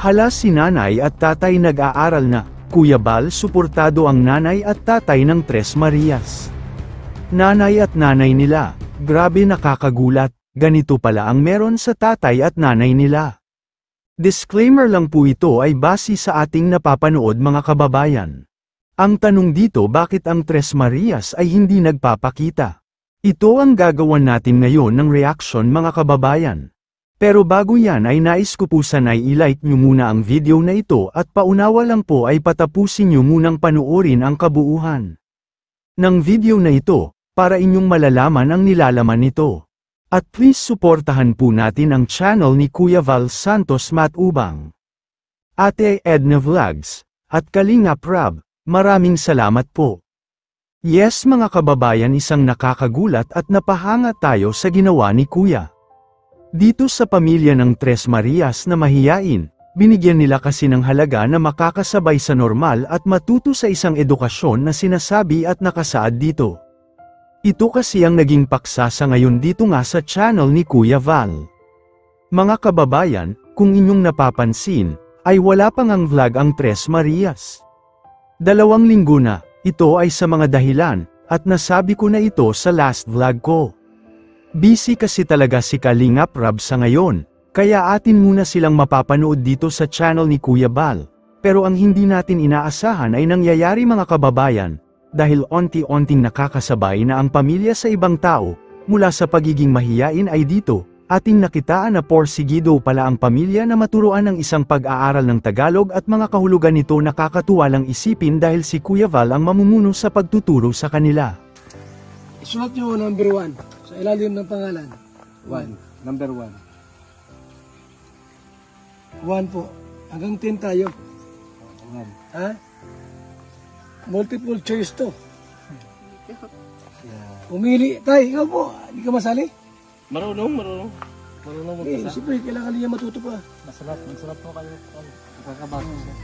Hala, si nanay at tatay nag-aaral na. Kuya Bal, suportado ang nanay at tatay ng Tres Marias. Nanay at nanay nila, grabe, nakakagulat, ganito pala ang meron sa tatay at nanay nila. Disclaimer lang po, ito ay base sa ating napapanood mga kababayan. Ang tanong dito, bakit ang Tres Marias ay hindi nagpapakita? Ito ang gagawan natin ngayon ng reaction mga kababayan. Pero bago yan ay nais ko po sanay i-like nyo muna ang video na ito at paunawa lang po ay patapusin nyo munang panuorin ang kabuuhan ng video na ito, para inyong malalaman ang nilalaman nito. At please suportahan po natin ang channel ni Kuya Val Santos Matubang, Ate Edna Vlogs, at Kalinga Prab, maraming salamat po. Yes mga kababayan, isang nakakagulat at napahanga tayo sa ginawa ni Kuya. Dito sa pamilya ng Tres Marias na mahiyain, binigyan nila kasi ng halaga na makakasabay sa normal at matuto sa isang edukasyon na sinasabi at nakasaad dito. Ito kasi ang naging paksa sa ngayon dito nga sa channel ni Kuya Val. Mga kababayan, kung inyong napapansin, ay wala pang ang vlog ang Tres Marias. 2 linggo na, ito ay sa mga dahilan, at nasabi ko na ito sa last vlog ko. Busy kasi talaga si Kalinga Prab sa ngayon, kaya atin muna silang mapapanood dito sa channel ni Kuya Bal. Pero ang hindi natin inaasahan ay nangyayari mga kababayan, dahil onti-onting nakakasabay na ang pamilya sa ibang tao, mula sa pagiging mahiyain ay dito, ating nakitaan na porsigido pala ang pamilya na maturuan ng isang pag-aaral ng Tagalog at mga kahulugan nito. Nakakatuwa lang isipin dahil si Kuya Val ang mamumuno sa pagtuturo sa kanila. Isulat nyo number 1. Sa ilalim ng pangalan. 1. Number 1. 1 po. Hanggang 10 tayo. 1. Ha? Multiple choice to. Umili. Tay, ikaw po. Hindi ka masali? Marunong magbasa. Siyempre, kailangan niya matuto pa. Masalat po kayo. Kakabasa siya.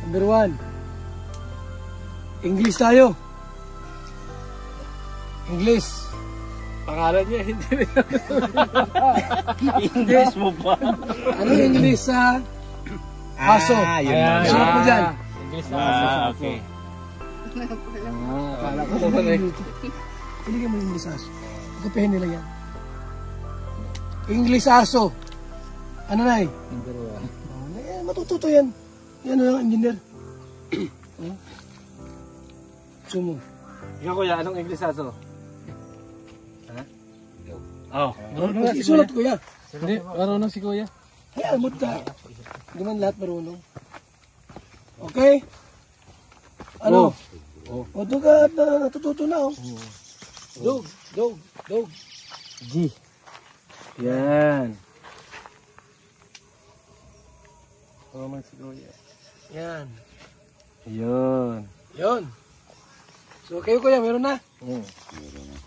Number 1. English tayo. English. Pangalan niya, hindi rin. English mo pa. Ano yung English sa aso? Sulat mo dyan. English sa aso. Okay. Akala ko naman eh. Piligyan mo yung English aso. Kapihin nila yan. English aso. Ano na eh? Matututo yan. Yan ang engineer. Sumo. Ikaw kuya, anong English aso? Oh, marunong si Sulat kuya. Hindi, marunong si kuya. Ay, almod ka. Hindi man lahat marunong. Okay? Ano? O, doon ka at natututo na, oh. Dog. G. Yan. Marunong si kuya. Yan. Yun. So, kayo kuya, meron na? Meron na.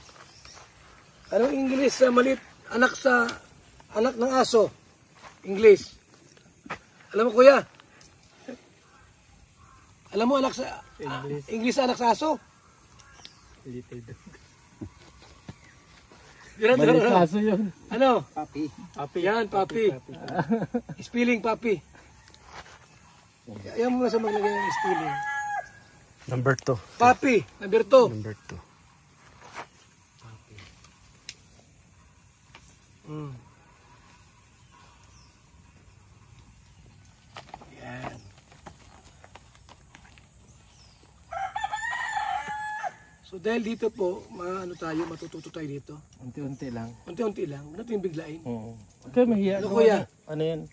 Anong English sa malit? Anak ng aso. English. Alam mo kuya? Alam mo anak sa English sa anak sa aso? Little dog. Malit sa aso yun. Ano? Papi. Yan, papi. Spelling papi. Ayaw mo na sa maglagay ng spelling. Number 2. Papi. Number 2. Number 2. Yan. So dahil dito po, matututo tayo dito. Unti-unti lang. Unti-unti lang, huwag natin biglain. Oo. Okay, mahiya. Ano kuya? Ano yan?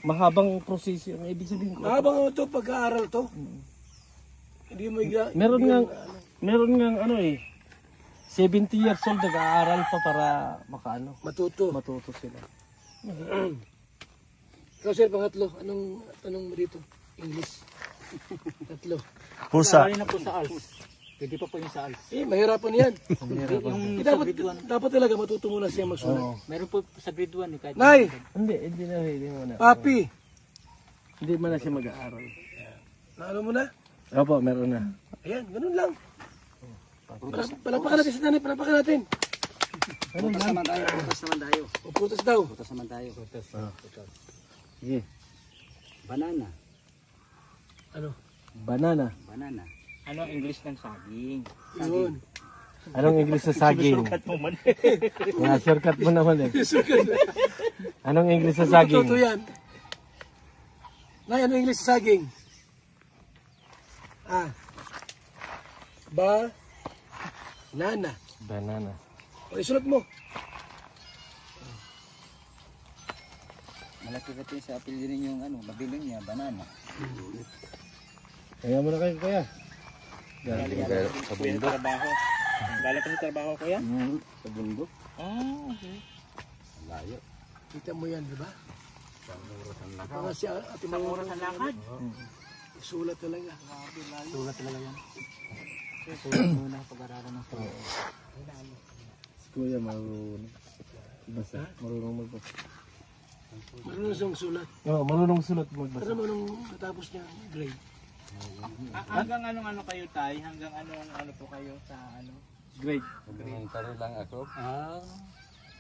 Mahabang proseso. Ang ibig sabihin ko. Mahabang ito, pag-aaral to. Hindi mo Meron nga ano eh. 70 years old nag-aaral pa para matuto sila. Ikaw sir, pangatlo. Anong tanong mo dito? English. Tatlo. Pusa. Na po sa ALS. Pwede pa po yung sa ALS. Mahirapan yan. Dapat talaga matuto muna siya magsulat. Meron po sa grade 1 eh. Nay! Hindi muna. Papi! Hindi man na siya mag-aaral. Naano mo na? Opo, meron na. Ayan, ganun lang. Palapakan natin si nanay, palapakan natin. Putas naman tayo. O, putas daw. Putas naman tayo. Sige. Banana. Ano? Banana. Banana. Ano ang English ng saging? Yun. Anong English sa saging? Shortcut mo naman eh. Anong English sa saging? Totoo yan. Nay, ano English sa saging? Banana. Banana. O, isulat mo. Malaki ka sa apelyido ninyong ano, Babylonia, banana. Kaya mo na kayo, kuya. Sa bundok. Galing ka sa trabaho, kuya? Sa bundok. Okay. Layo. Kita mo yan, di ba? Mga si Ate Mauro sa lakad. Sulat talaga. Sulat talaga yan. Sulat muna pag-aralan ng sulat. Si kuya marunong. Basta, marunong magbasa. Marunong siyang sulat. Oo, marunong sulat magbasa. Pero nung natapos niya, grade. Hanggang anong kayo, Tay? Hanggang ano po kayo sa ano? Grade. Elementary lang ako.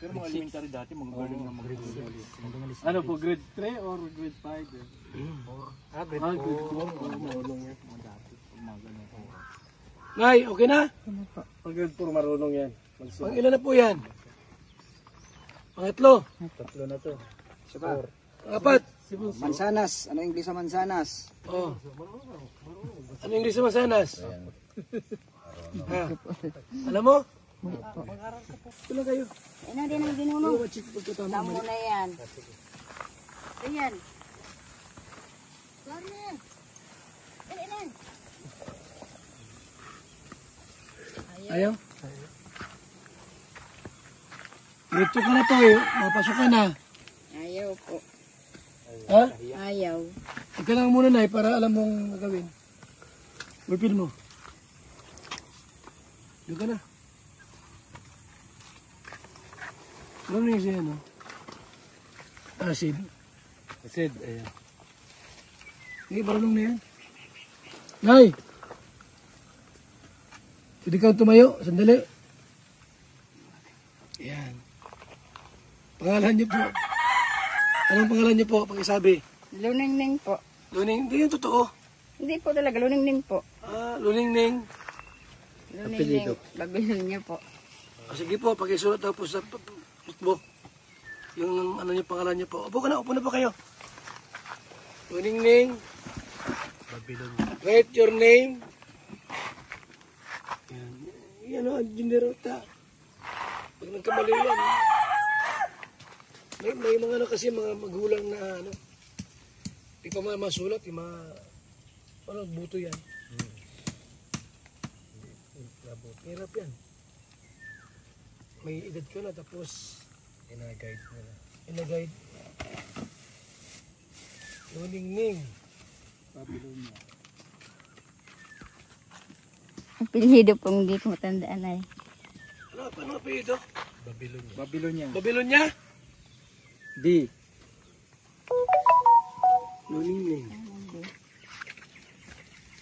Pero mga elementary dati, magaling na mag-grade. Ano po, grade 3 or grade 5? Grade Grade 4. Marunong yan. Mga dati. Mga ganun po. Nay, okay na? Pag grade 4, marunong yan. Pang ilan na po yan? Pangatlo. Tatlo na to. Apat. Mansanas. Ano English sa mansanas? Oh. Ano English sa Masanas? Ha? Alam mo? Ito lang kayo. Ano din ang ginuno? Check pagkatama. Tamo na yan. Ayan. Sorry. Dali na. Ayaw? Dito ka na to eh. Mapasok ka na. Ayaw po. Ha? Ayaw. Ika lang muna na para alam mong gagawin. Wipin mo. Doon ka na. Alam na yung siya, no? Acid. Acid, ayan. Hindi, marunong na yan. Nay! Pwede kang tumayo. Sandali. Ayan. Pangalan niyo po. Anong pangalan niyo po? Pakisabi. Luningning po. Luning. Hindi yung totoo. Hindi po talaga. Luningning po. Luningning. Luningning. Babilon niya po. Sige po, pakisulat daw po sa notebook. Yung ano niyo, pangalan niyo po. Upo ka na, upo na po kayo. Luningning. Write your name. Yan. Yan o, generota. Pag nagkamali yan. May mga ano kasi, mga magulang na ano. Di pa masulat, yung mga ano, buto yan. Hirap yan. May edad ka na, tapos ina-guide nila. Ina-guide. Luningning. Babylonia. Ang pilhido pong hindi ko matandaan ay. Ano apelyido? Babylonia. Babylonia? D. Luningning.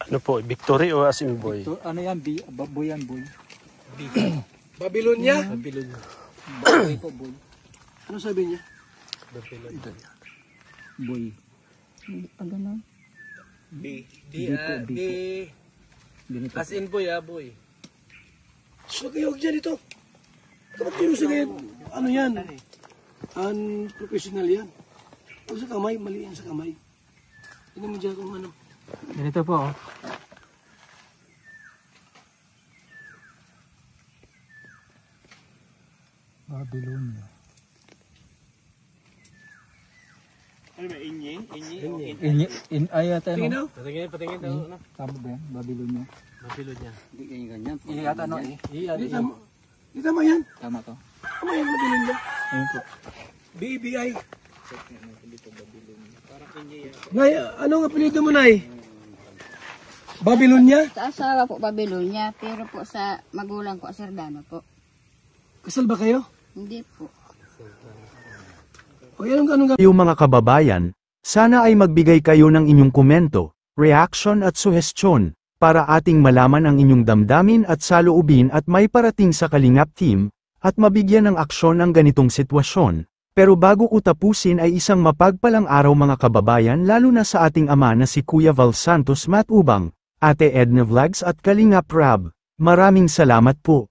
Ano po, Victory o as in boy? So, ano yan? Boy yan, boy. Babylonia? Babylonia. Boy po, boy. Ano sabi niya? Boy. Hindi pa ganun. Ganito. As in boy, boy. So kayo dyan ito. Kapag kinusa kayo, ano yan? Unprofessional yan. Pag sa kamay, mali yan sa kamay. Tingnan mo dyan kung ano. Ganito po, oh. Babylonia. Ano ba, inye? Ay, ata Tingin ano? na. Patingin daw, ano? Tama ba yan? Babylonia. Babylonia. Hindi ganyan. Iya ata ano eh. Di tama. Di tama yan. Tama to. Tama yan, Babylonia. Ayun po. BBI. Nay, anong apelido mo, Nay? Babylonia? Sa asawa po Babylonia, pero po sa magulang ko Sardano po. Kasal ba kayo? Hindi po. O anong Kayo mga kababayan, sana ay magbigay kayo ng inyong komento, reaction at suhestyon, para ating malaman ang inyong damdamin at saloobin at may parating sa Kalingap Team, at mabigyan ng aksyon ang ganitong sitwasyon. Pero bago ko tapusin ay isang mapagpalang araw mga kababayan, lalo na sa ating ama na si Kuya Val Santos Matubang, Ate Edna Vlogs at Kalingap Rab. Maraming salamat po.